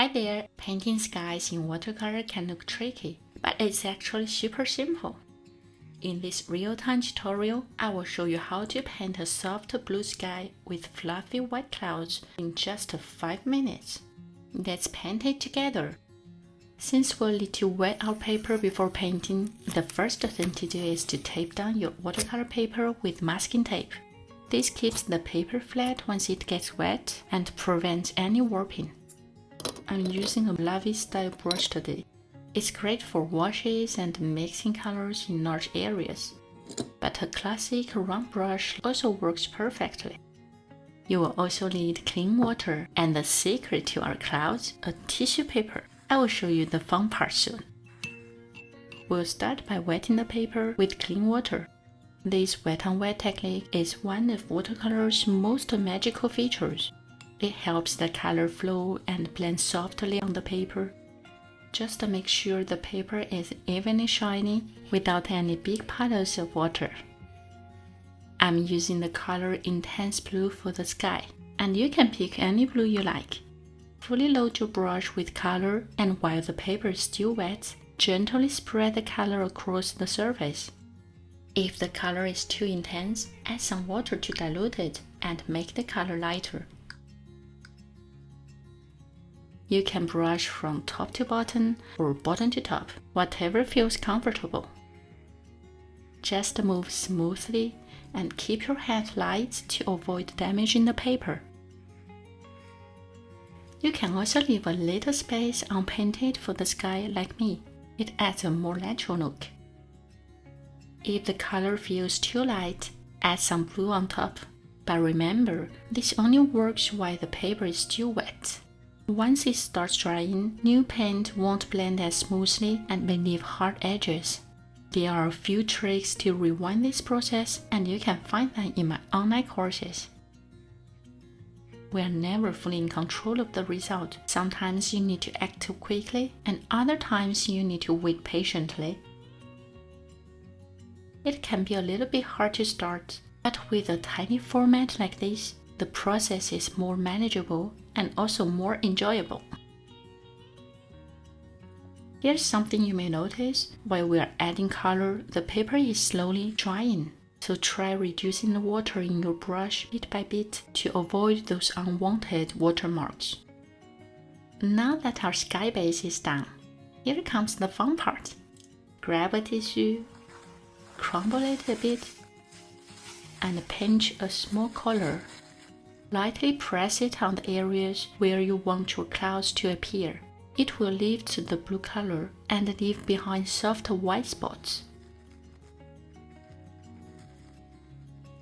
Hi there! Painting skies in watercolor can look tricky, but it's actually super simple. In this real-time tutorial, I will show you how to paint a soft blue sky with fluffy white clouds in just 5 minutes. Let's paint it together. Since we'll need to wet our paper before painting, the first thing to do is to tape down your watercolor paper with masking tape. This keeps the paper flat once it gets wet and prevents any warping. I'm using a lovely style brush today. It's great for washes and mixing colors in large areas, but a classic round brush also works perfectly. You will also need clean water and the secret to our clouds, a tissue paper. I will show you the fun part soon. We'll start by wetting the paper with clean water. This wet-on-wet technique is one of watercolor's most magical features. It helps the color flow and blend softly on the paper. Just make sure the paper is evenly shiny without any big puddles of water. I'm using the color Intense Blue for the sky, and you can pick any blue you like. Fully load your brush with color, and while the paper is still wet, gently spread the color across the surface. If the color is too intense, add some water to dilute it and make the color lighter. You can brush from top to bottom or bottom to top, whatever feels comfortable. Just move smoothly and keep your hand light to avoid damaging the paper. You can also leave a little space unpainted for the sky like me. It adds a more natural look. If the color feels too light, add some blue on top. But remember, this only works while the paper is still wet. Once it starts drying, new paint won't blend as smoothly and may leave hard edges. There are a few tricks to rewind this process, and you can find them in my online courses. We are never fully in control of the result. Sometimes you need to act too quickly, and other times you need to wait patiently. It can be a little bit hard to start, but with a tiny format like this, the process is more manageable and also more enjoyable. Here's something you may notice. While we are adding color, the paper is slowly drying. So try reducing the water in your brush bit by bit to avoid those unwanted watermarks. Now that our sky base is done, here comes the fun part. Grab a tissue, crumble it a bit, and pinch a small color. Lightly press it on the areas where you want your clouds to appear. It will lift the blue color and leave behind soft white spots.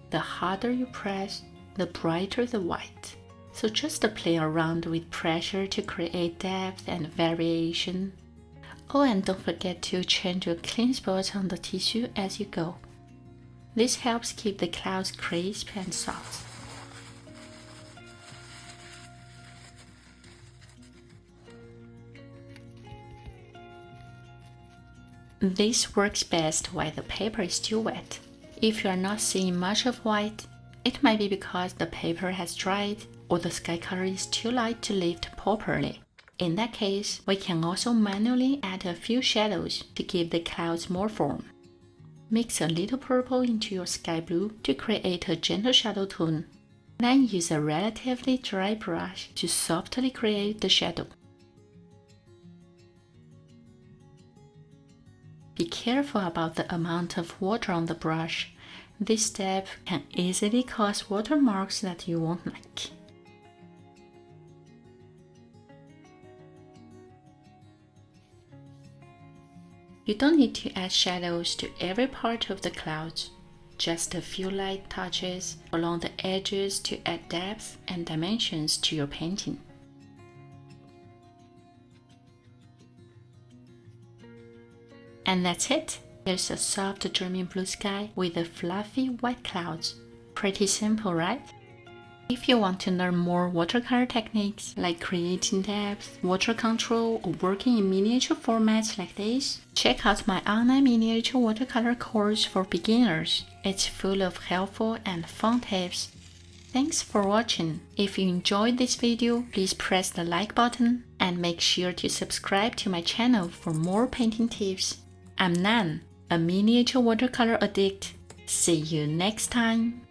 The harder you press, the brighter the white. So just play around with pressure to create depth and variation. Oh, and don't forget to change your clean spots on the tissue as you go. This helps keep the clouds crisp and soft. This works best while the paper is still wet. If you are not seeing much of white, it might be because the paper has dried or the sky color is too light to lift properly. In that case, we can also manually add a few shadows to give the clouds more form. Mix a little purple into your sky blue to create a gentle shadow tone. Then use a relatively dry brush to softly create the shadow. Be careful about the amount of water on the brush. This step can easily cause watermarks that you won't like. You don't need to add shadows to every part of the clouds. Just a few light touches along the edges to add depth and dimensions to your painting. And that's it! Here's a soft dreamy blue sky with a fluffy white clouds. Pretty simple, right? If you want to learn more watercolor techniques like creating depth, water control, or working in miniature formats like this, check out my online miniature watercolor course for beginners. It's full of helpful and fun tips. Thanks for watching. If you enjoyed this video, please press the like button. and make sure to subscribe to my channel for more painting tips. I'm Nan, a miniature watercolor addict. See you next time!